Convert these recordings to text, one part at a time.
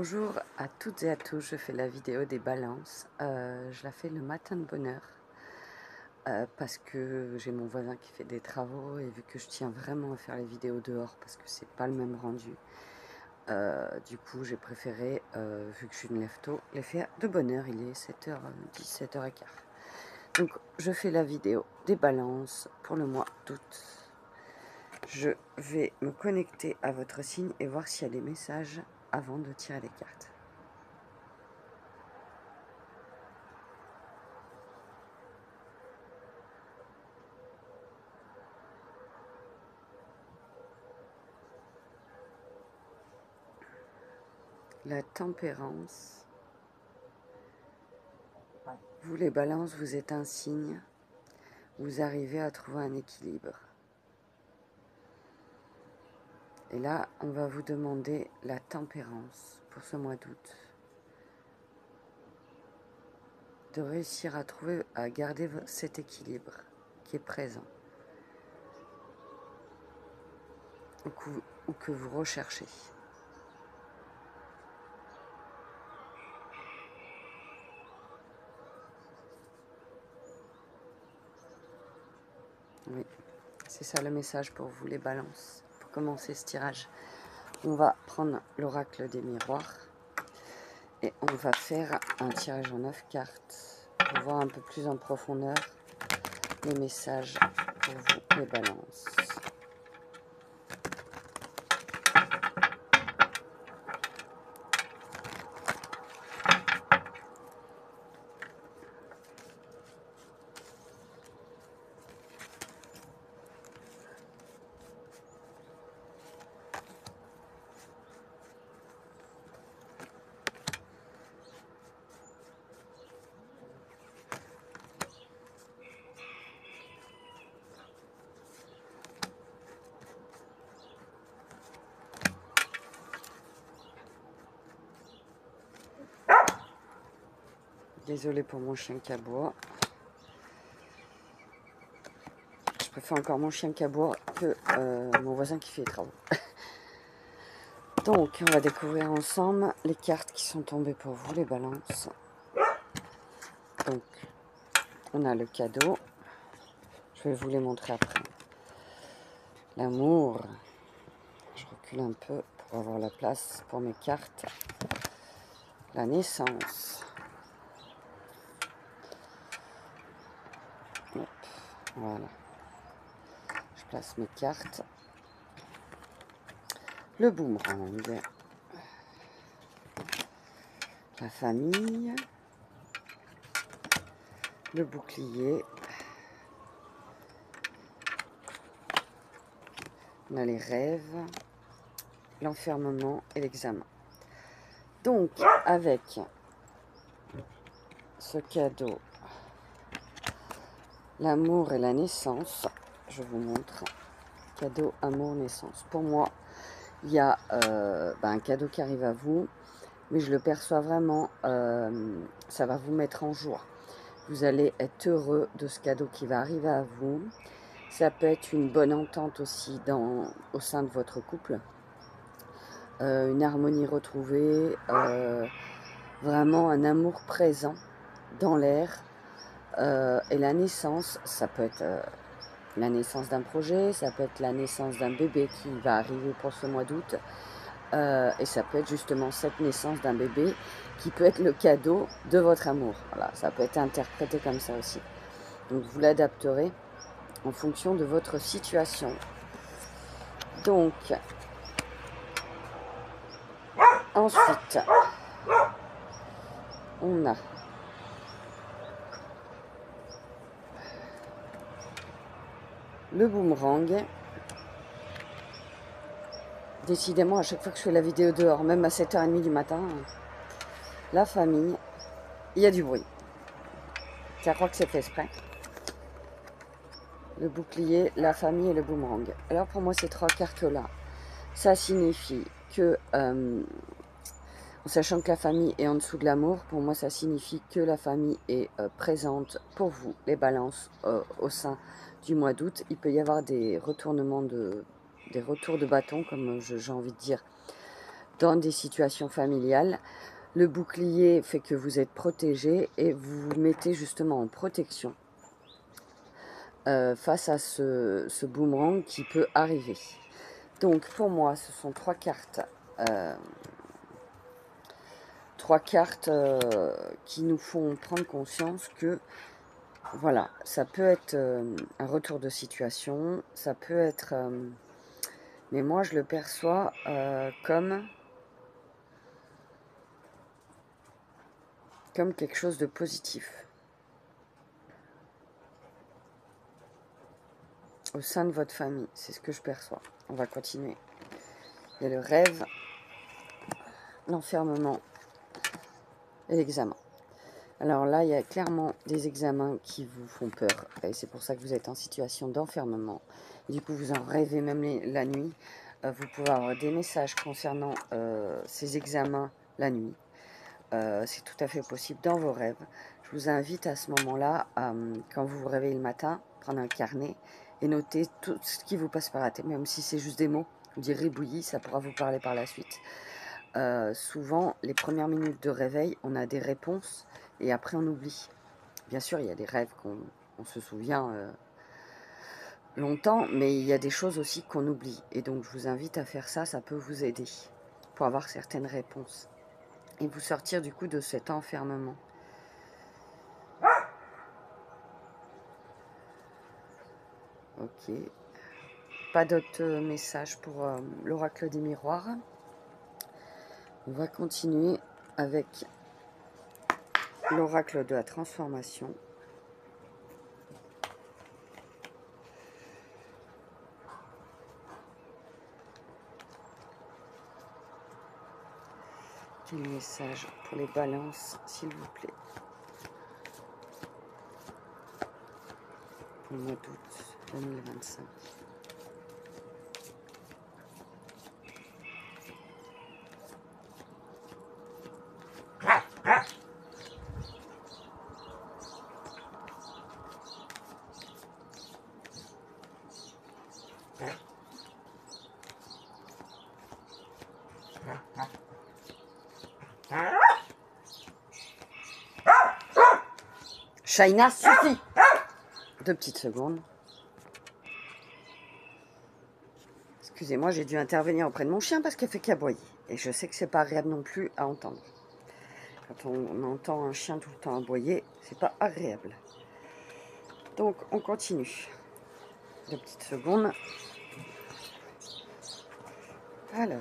Bonjour à toutes et à tous, je fais la vidéo des balances. Je la fais le matin de bonne heure parce que j'ai mon voisin qui fait des travaux et vu que je tiens vraiment à faire les vidéos dehors parce que c'est pas le même rendu, du coup j'ai préféré, vu que je me lève tôt, les faire de bonne heure. Il est 7h10, 7h15. Donc je fais la vidéo des balances pour le mois d'août. Je vais me connecter à votre signe et voir s'il y a des messages avant de tirer les cartes. La tempérance. Vous les balances, vous êtes un signe. Vous arrivez à trouver un équilibre. Et là, on va vous demander la tempérance pour ce mois d'août. De réussir à trouver, à garder cet équilibre qui est présent. Ou que vous recherchez. Oui, c'est ça le message pour vous les balances. Pour commencer ce tirage, on va prendre l'oracle des miroirs et on va faire un tirage en 9 cartes pour voir un peu plus en profondeur les messages pour vous les balances. Désolée pour mon chien qui aboie. Je préfère encore mon chien qui aboie que mon voisin qui fait les travaux. Donc, on va découvrir ensemble les cartes qui sont tombées pour vous, les balances. Donc, on a le cadeau. Je vais vous les montrer après. L'amour. Je recule un peu pour avoir la place pour mes cartes. La naissance. Hop, voilà. Je place mes cartes. Le boomerang. La famille. Le bouclier. On a les rêves, l'enfermement et l'examen. Donc, avec ce cadeau, l'amour et la naissance, je vous montre, cadeau, amour, naissance. Pour moi, il y a un cadeau qui arrive à vous, mais je le perçois vraiment, ça va vous mettre en joie. Vous allez être heureux de ce cadeau qui va arriver à vous. Ça peut être une bonne entente aussi au sein de votre couple. Une harmonie retrouvée, vraiment un amour présent dans l'air. Et la naissance, ça peut être la naissance d'un projet, ça peut être la naissance d'un bébé qui va arriver pour ce mois d'août. Et ça peut être justement cette naissance d'un bébé qui peut être le cadeau de votre amour. Voilà, ça peut être interprété comme ça aussi. Donc vous l'adapterez en fonction de votre situation. Donc, ensuite, on a le boomerang. Décidément, à chaque fois que je fais la vidéo dehors, même à 7h30 du matin, la famille, il y a du bruit. Je crois que c'est fait exprès. Le bouclier, la famille et le boomerang. Alors pour moi, ces trois cartes-là, ça signifie que, en sachant que la famille est en dessous de l'amour, pour moi, ça signifie que la famille est présente pour vous, les balances, au sein du mois d'août. Il peut y avoir des retournements des retours de bâton, comme j'ai envie de dire, dans des situations familiales. Le bouclier fait que vous êtes protégé et vous vous mettez justement en protection face à ce boomerang qui peut arriver. Donc pour moi, ce sont trois cartes. Trois cartes qui nous font prendre conscience que, voilà, ça peut être un retour de situation, ça peut être... mais moi, je le perçois comme quelque chose de positif au sein de votre famille. C'est ce que je perçois. On va continuer. Il y a le rêve, l'enfermement et l'examen. Alors là, il y a clairement des examens qui vous font peur. Et c'est pour ça que vous êtes en situation d'enfermement. Du coup, vous en rêvez même la nuit. Vous pouvez avoir des messages concernant ces examens la nuit. C'est tout à fait possible dans vos rêves. Je vous invite à ce moment-là, quand vous vous réveillez le matin, prendre un carnet et noter tout ce qui vous passe par la tête. Même si c'est juste des mots, vous direz ribouillis, ça pourra vous parler par la suite. Souvent, les premières minutes de réveil, on a des réponses et après on oublie. Bien sûr, il y a des rêves qu'on se souvient longtemps, mais il y a des choses aussi qu'on oublie. Et donc, je vous invite à faire ça, ça peut vous aider pour avoir certaines réponses. Et vous sortir du coup de cet enfermement. Ok. Pas d'autres messages pour l'oracle des miroirs. On va continuer avec l'oracle de la transformation. Quel message pour les balances, s'il vous plaît, pour le mois d'août 2025. Shaina, suffit! 2 petites secondes. Excusez-moi, j'ai dû intervenir auprès de mon chien parce qu'elle fait qu'aboyer. Et je sais que c'est pas agréable non plus à entendre. Quand on entend un chien tout le temps aboyer, c'est pas agréable. Donc, on continue. 2 petites secondes. Alors,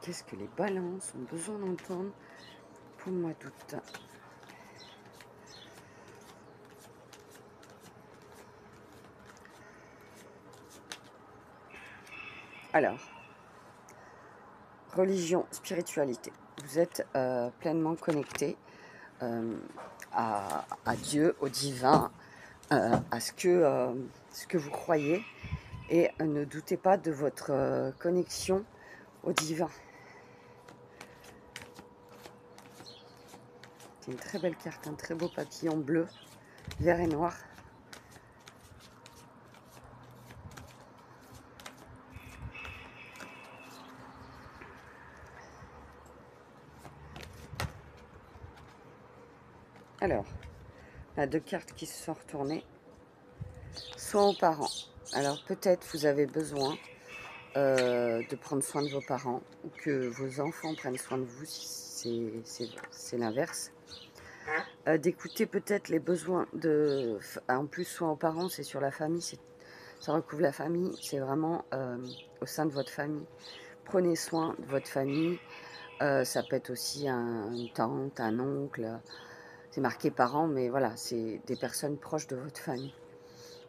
qu'est-ce que les balances ont besoin d'entendre pour le mois d'août? Alors, religion, spiritualité. Vous êtes pleinement connecté à Dieu, au divin, à ce que vous croyez. Et ne doutez pas de votre connexion au divin. C'est une très belle carte, un très beau papillon bleu, vert et noir. Alors, là, 2 cartes qui se sont retournées. Soit aux parents. Alors peut-être vous avez besoin de prendre soin de vos parents ou que vos enfants prennent soin de vous si c'est l'inverse. D'écouter peut-être les besoins de... En plus, soin aux parents, c'est sur la famille, ça recouvre la famille, c'est vraiment au sein de votre famille. Prenez soin de votre famille. Ça peut être aussi une tante, un oncle. C'est marqué parents, mais voilà, c'est des personnes proches de votre famille.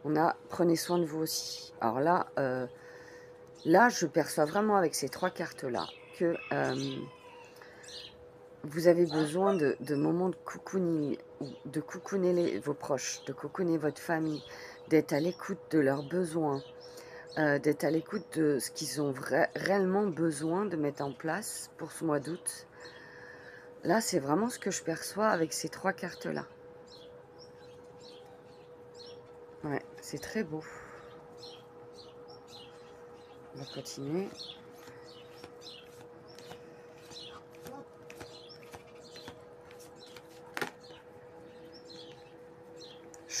On a prenez soin de vous aussi. Alors là, là, je perçois vraiment avec ces 3 cartes-là que vous avez besoin de moments de cocooning, de cocooner vos proches, de cocooner votre famille, d'être à l'écoute de leurs besoins, d'être à l'écoute de ce qu'ils ont réellement besoin de mettre en place pour ce mois d'août. Là, c'est vraiment ce que je perçois avec ces 3 cartes-là. Ouais, c'est très beau. On va continuer.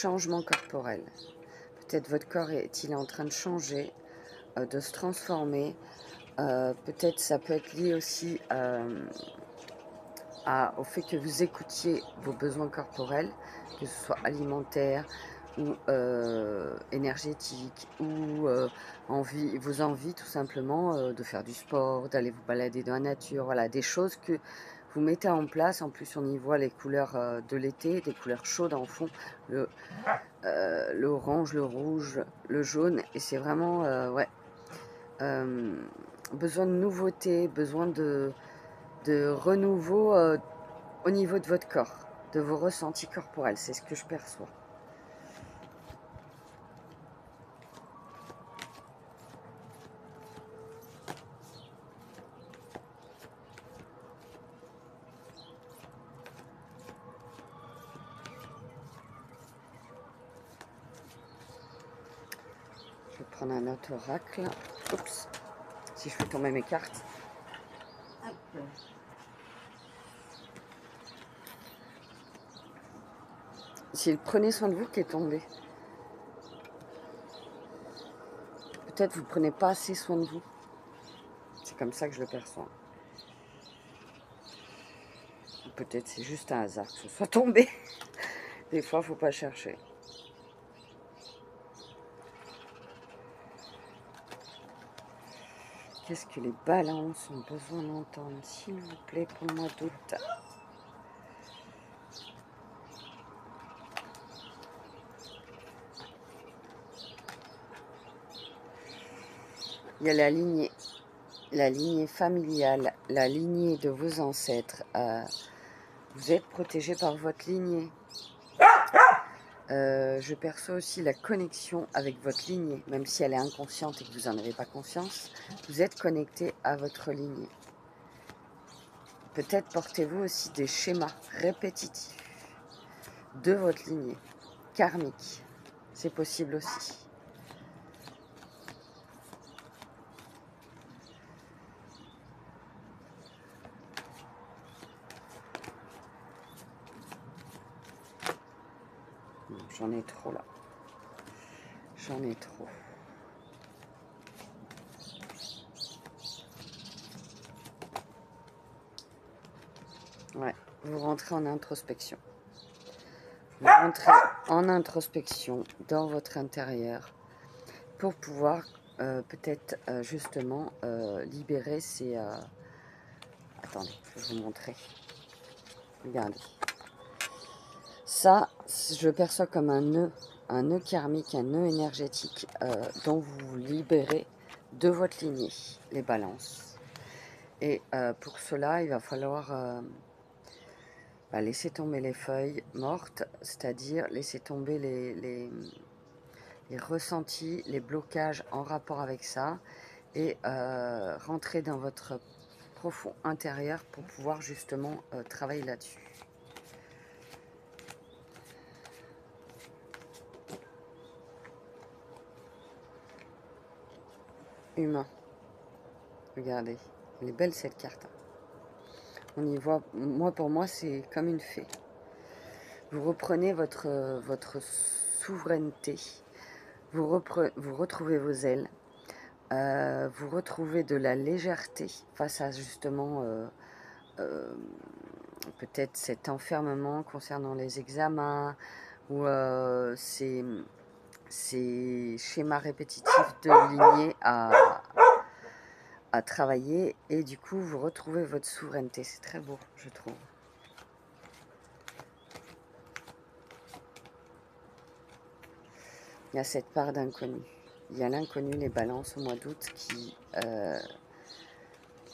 changement corporel. Peut-être votre corps est-il en train de changer, de se transformer. Peut-être ça peut être lié aussi au fait que vous écoutiez vos besoins corporels, que ce soit alimentaires ou énergétiques, ou vos envies tout simplement de faire du sport, d'aller vous balader dans la nature, voilà, des choses que vous mettez en place. En plus on y voit les couleurs de l'été, des couleurs chaudes en fond, l'orange, le rouge, le jaune, et c'est vraiment ouais, besoin de nouveauté, besoin de renouveau au niveau de votre corps, de vos ressentis corporels, c'est ce que je perçois. Je vais prendre un autre oracle. Oups, si je fais tomber mes cartes. Hop. C'est le prenez soin de vous qui est tombé. Peut-être vous prenez pas assez soin de vous. C'est comme ça que je le perçois. Peut-être c'est juste un hasard que ce soit tombé. Des fois, faut pas chercher. Qu'est-ce que les balances ont besoin d'entendre, s'il vous plaît, pour le mois d'août? Il y a la lignée familiale, la lignée de vos ancêtres. Vous êtes protégé par votre lignée. Je perçois aussi la connexion avec votre lignée, même si elle est inconsciente et que vous n'en avez pas conscience. Vous êtes connecté à votre lignée. Peut-être portez-vous aussi des schémas répétitifs de votre lignée, karmique. C'est possible aussi. J'en ai trop là. J'en ai trop. Ouais, vous rentrez en introspection. Vous rentrez en introspection dans votre intérieur pour pouvoir peut-être justement libérer ces... Attendez, je vais vous montrer. Regardez. Ça, je le perçois comme un nœud karmique, un nœud énergétique dont vous vous libérez de votre lignée, les balances. Et pour cela, il va falloir laisser tomber les feuilles mortes, c'est-à-dire laisser tomber les ressentis, les blocages en rapport avec ça, et rentrer dans votre profond intérieur pour pouvoir justement travailler là-dessus. Humain. Regardez, elle est belle cette carte. On y voit, pour moi, c'est comme une fée. Vous reprenez votre souveraineté, vous retrouvez vos ailes, vous retrouvez de la légèreté face à justement peut-être cet enfermement concernant les examens ou ces schémas répétitifs de lignée à travailler, et du coup vous retrouvez votre souveraineté. C'est très beau, je trouve. Il y a cette part d'inconnu. Il y a l'inconnu, les balances au mois d'août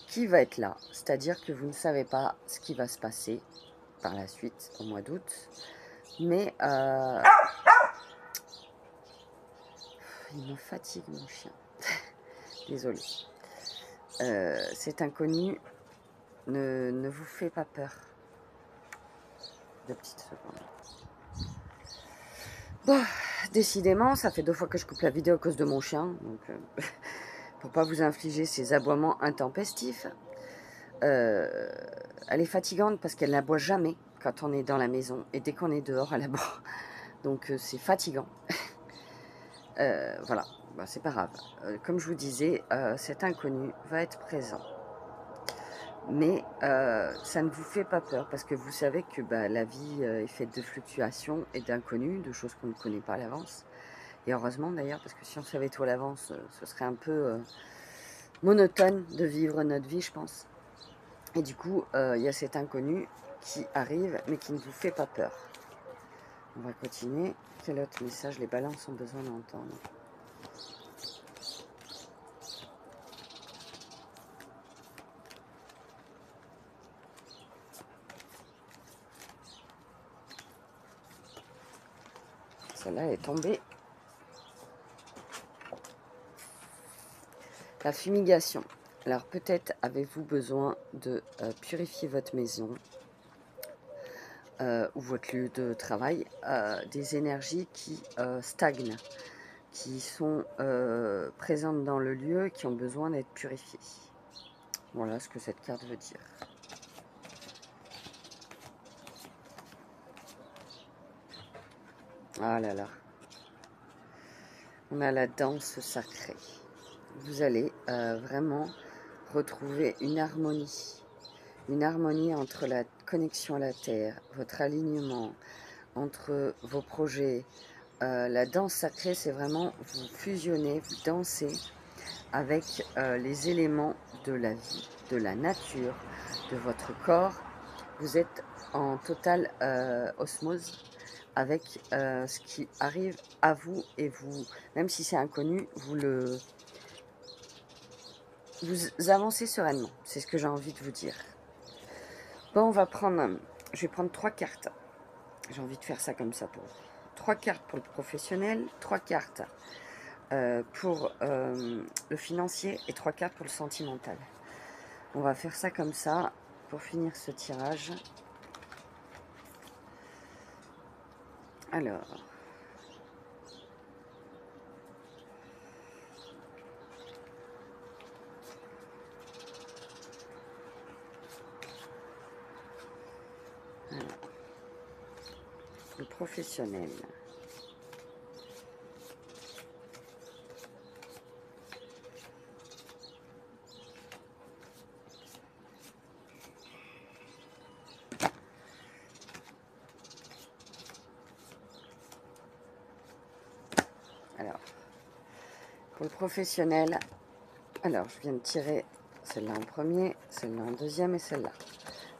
qui va être là. C'est-à-dire que vous ne savez pas ce qui va se passer par la suite au mois d'août. Mais il me fatigue mon chien. Désolée. Cet inconnu ne vous fait pas peur. 2 petites secondes. Bon, décidément, ça fait 2 fois que je coupe la vidéo à cause de mon chien. Donc, pour pas vous infliger ces aboiements intempestifs. Elle est fatigante parce qu'elle n'aboie jamais quand on est dans la maison. Et dès qu'on est dehors, elle aboie. Donc c'est fatigant. Voilà, bah, c'est pas grave. Comme je vous disais, cet inconnu va être présent. Mais ça ne vous fait pas peur parce que vous savez que bah, la vie est faite de fluctuations et d'inconnus, de choses qu'on ne connaît pas à l'avance. Et heureusement d'ailleurs, parce que si on savait tout à l'avance, ce serait un peu monotone de vivre notre vie, je pense. Et du coup, il y a cet inconnu qui arrive, mais qui ne vous fait pas peur. On va continuer. Quel autre message les balances ont besoin d'entendre? Celle-là est tombée. La fumigation. Alors peut-être avez-vous besoin de purifier votre maison ou votre lieu de travail des énergies qui stagnent, qui sont présentes dans le lieu et qui ont besoin d'être purifiées. Voilà ce que cette carte veut dire. Ah là là. On a la danse sacrée. Vous allez vraiment retrouver une harmonie entre la connexion à la terre, votre alignement, entre vos projets. La danse sacrée, c'est vraiment vous fusionnez, vous dansez avec les éléments de la vie, de la nature, de votre corps. Vous êtes en totale osmose avec ce qui arrive à vous et vous, même si c'est inconnu, vous avancez sereinement. C'est ce que j'ai envie de vous dire. Bon, on va prendre, je vais prendre 3 cartes. J'ai envie de faire ça comme ça pour vous. 3 cartes pour le professionnel, 3 cartes pour le financier et 3 cartes pour le sentimental. On va faire ça comme ça pour finir ce tirage. Alors, le professionnel. Alors, pour le professionnel, alors je viens de tirer celle-là en premier, celle-là en deuxième et celle-là.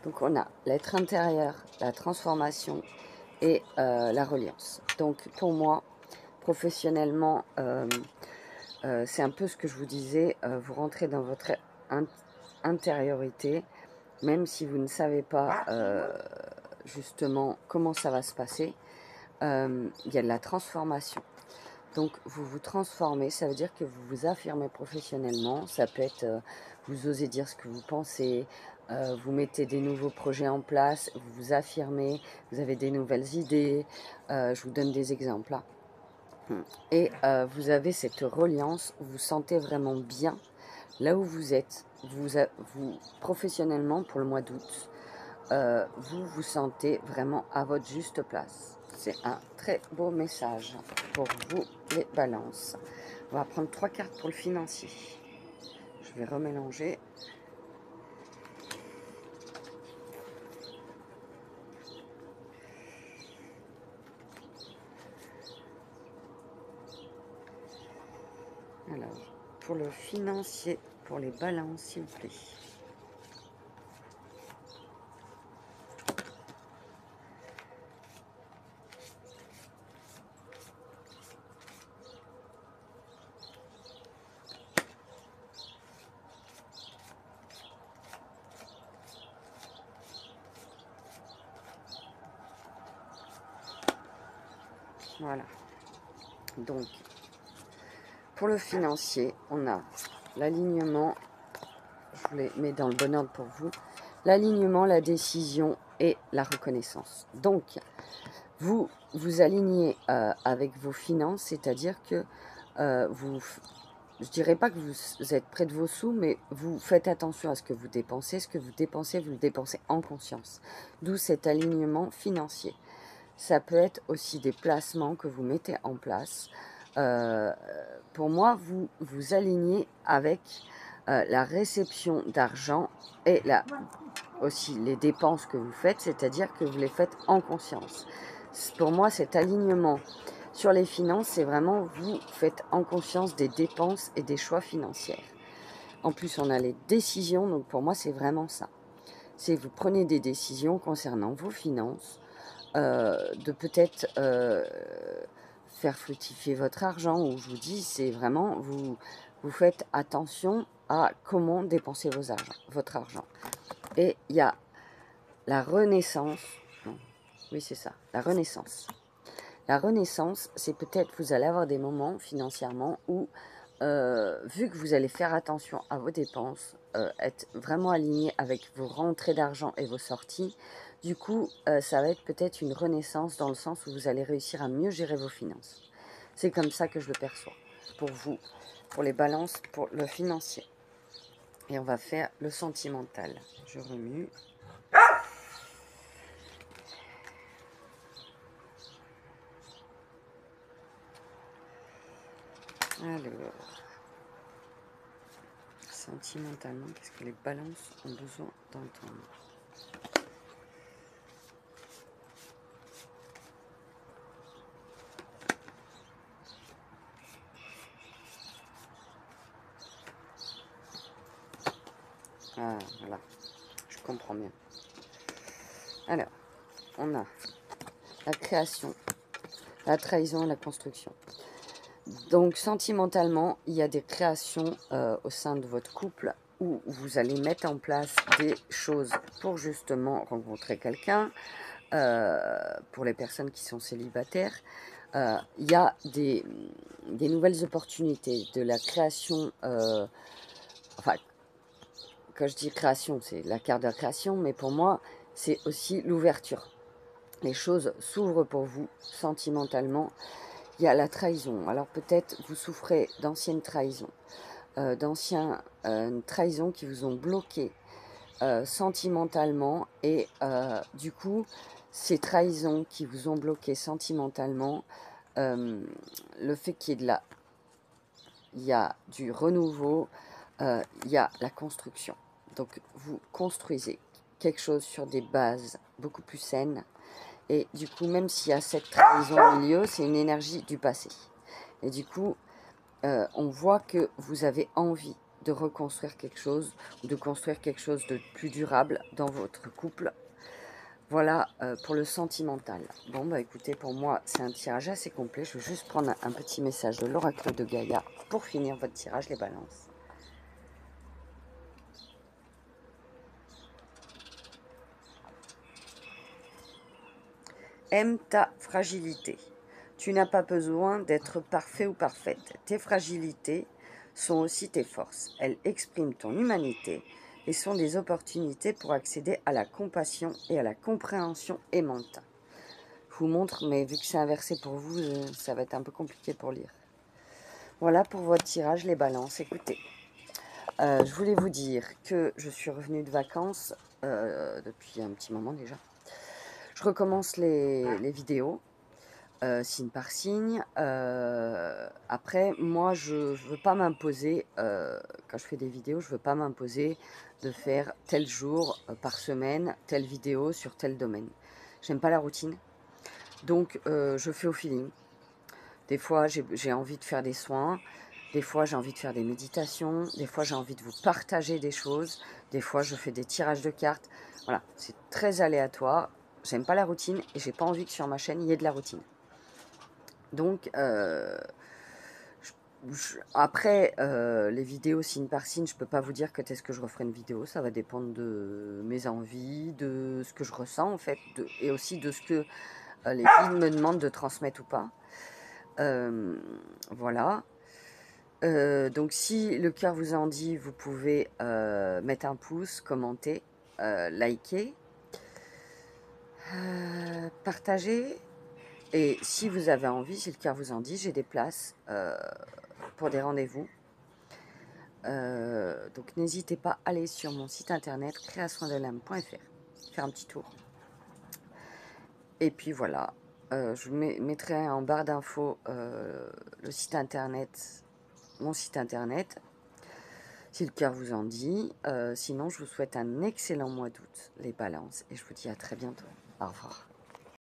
Donc on a l'être intérieur, la transformation et la reliance. Donc pour moi, professionnellement, c'est un peu ce que je vous disais, vous rentrez dans votre intériorité, même si vous ne savez pas justement comment ça va se passer, il y a de la transformation. Donc vous vous transformez, ça veut dire que vous vous affirmez professionnellement, ça peut être vous osez dire ce que vous pensez, vous mettez des nouveaux projets en place, vous vous affirmez, vous avez des nouvelles idées, je vous donne des exemples là. Et vous avez cette reliance, vous vous sentez vraiment bien là où vous êtes, vous professionnellement pour le mois d'août, vous vous sentez vraiment à votre juste place. C'est un très beau message pour vous les balances. On va prendre 3 cartes pour le financier. Je vais remélanger. Alors, pour le financier, pour les balances, s'il vous plaît. Voilà. Donc, pour le financier, on a l'alignement, je vous les mets dans le bon ordre pour vous, l'alignement, la décision et la reconnaissance. Donc, vous vous alignez avec vos finances, c'est-à-dire que je dirais pas que vous êtes près de vos sous, mais vous faites attention à ce que vous dépensez. Ce que vous le dépensez en conscience. D'où cet alignement financier. ça peut être aussi des placements que vous mettez en place. Pour moi, vous vous alignez avec la réception d'argent et aussi les dépenses que vous faites, c'est-à-dire que vous les faites en conscience. Pour moi, cet alignement sur les finances, c'est vraiment vous faites en conscience des dépenses et des choix financiers. En plus, on a les décisions, donc pour moi, c'est vraiment ça. C'est vous prenez des décisions concernant vos finances, de peut-être faire fructifier votre argent, ou je vous dis, c'est vraiment, vous faites attention à comment dépenser votre argent. Et il y a la renaissance, non, oui c'est ça, la renaissance. La renaissance, c'est peut-être, vous allez avoir des moments financièrement où, vu que vous allez faire attention à vos dépenses, être vraiment aligné avec vos rentrées d'argent et vos sorties, du coup, ça va être peut-être une renaissance dans le sens où vous allez réussir à mieux gérer vos finances. C'est comme ça que je le perçois, pour vous, pour les balances, pour le financier. Et on va faire le sentimental. Je remue. Alors, sentimentalement, qu'est-ce que les balances ont besoin d'entendre? Ah, voilà, je comprends bien. Alors, on a la création, la trahison et la construction. Donc, sentimentalement, il y a des créations au sein de votre couple où vous allez mettre en place des choses pour justement rencontrer quelqu'un. Pour les personnes qui sont célibataires, il y a des nouvelles opportunités, de la création, enfin, quand je dis création, c'est la carte de la création, mais pour moi, c'est aussi l'ouverture. Les choses s'ouvrent pour vous sentimentalement. Il y a la trahison. Alors peut-être vous souffrez d'anciennes trahisons, d'anciennes trahisons qui vous ont bloqué sentimentalement, et du coup, ces trahisons qui vous ont bloqué sentimentalement, le fait qu'il y a du renouveau, il y a la construction. Donc vous construisez quelque chose sur des bases beaucoup plus saines, et du coup, même s'il y a cette trahison au milieu, c'est une énergie du passé. Et du coup, on voit que vous avez envie de reconstruire quelque chose, de construire quelque chose de plus durable dans votre couple. Voilà pour le sentimental. Bon, bah écoutez, pour moi, c'est un tirage assez complet. Je vais juste prendre un petit message de l'oracle de Gaïa pour finir votre tirage, les balances. Aime ta fragilité. Tu n'as pas besoin d'être parfait ou parfaite. Tes fragilités sont aussi tes forces. Elles expriment ton humanité et sont des opportunités pour accéder à la compassion et à la compréhension aimante. Je vous montre, mais vu que c'est inversé pour vous, ça va être un peu compliqué pour lire. Voilà pour votre tirage, les balances. Écoutez, je voulais vous dire que je suis revenue de vacances depuis un petit moment déjà. Je recommence les vidéos. Signe par signe. Après, moi, je ne veux pas m'imposer, quand je fais des vidéos, je ne veux pas m'imposer de faire tel jour par semaine, telle vidéo sur tel domaine. J'aime pas la routine, donc je fais au feeling. Des fois, j'ai envie de faire des soins, des fois, j'ai envie de faire des méditations, des fois, j'ai envie de vous partager des choses, des fois, je fais des tirages de cartes. Voilà, c'est très aléatoire. J'aime pas la routine et j'ai pas envie que sur ma chaîne, il y ait de la routine. Donc, après, les vidéos signe par signe, je ne peux pas vous dire quand est-ce que je referai une vidéo. Ça va dépendre de mes envies, de ce que je ressens, en fait, et aussi de ce que les guides me demandent de transmettre ou pas. Voilà. Donc, si le cœur vous en dit, vous pouvez mettre un pouce, commenter, liker, partager. Et si vous avez envie, si le cœur vous en dit, j'ai des places pour des rendez-vous. Donc n'hésitez pas à aller sur mon site internet créasoindelame.fr, faire un petit tour. Et puis voilà, Je vous mettrai en barre d'infos le site internet, mon site internet, si le cœur vous en dit. Sinon, je vous souhaite un excellent mois d'août, les balances, et je vous dis à très bientôt. Au revoir.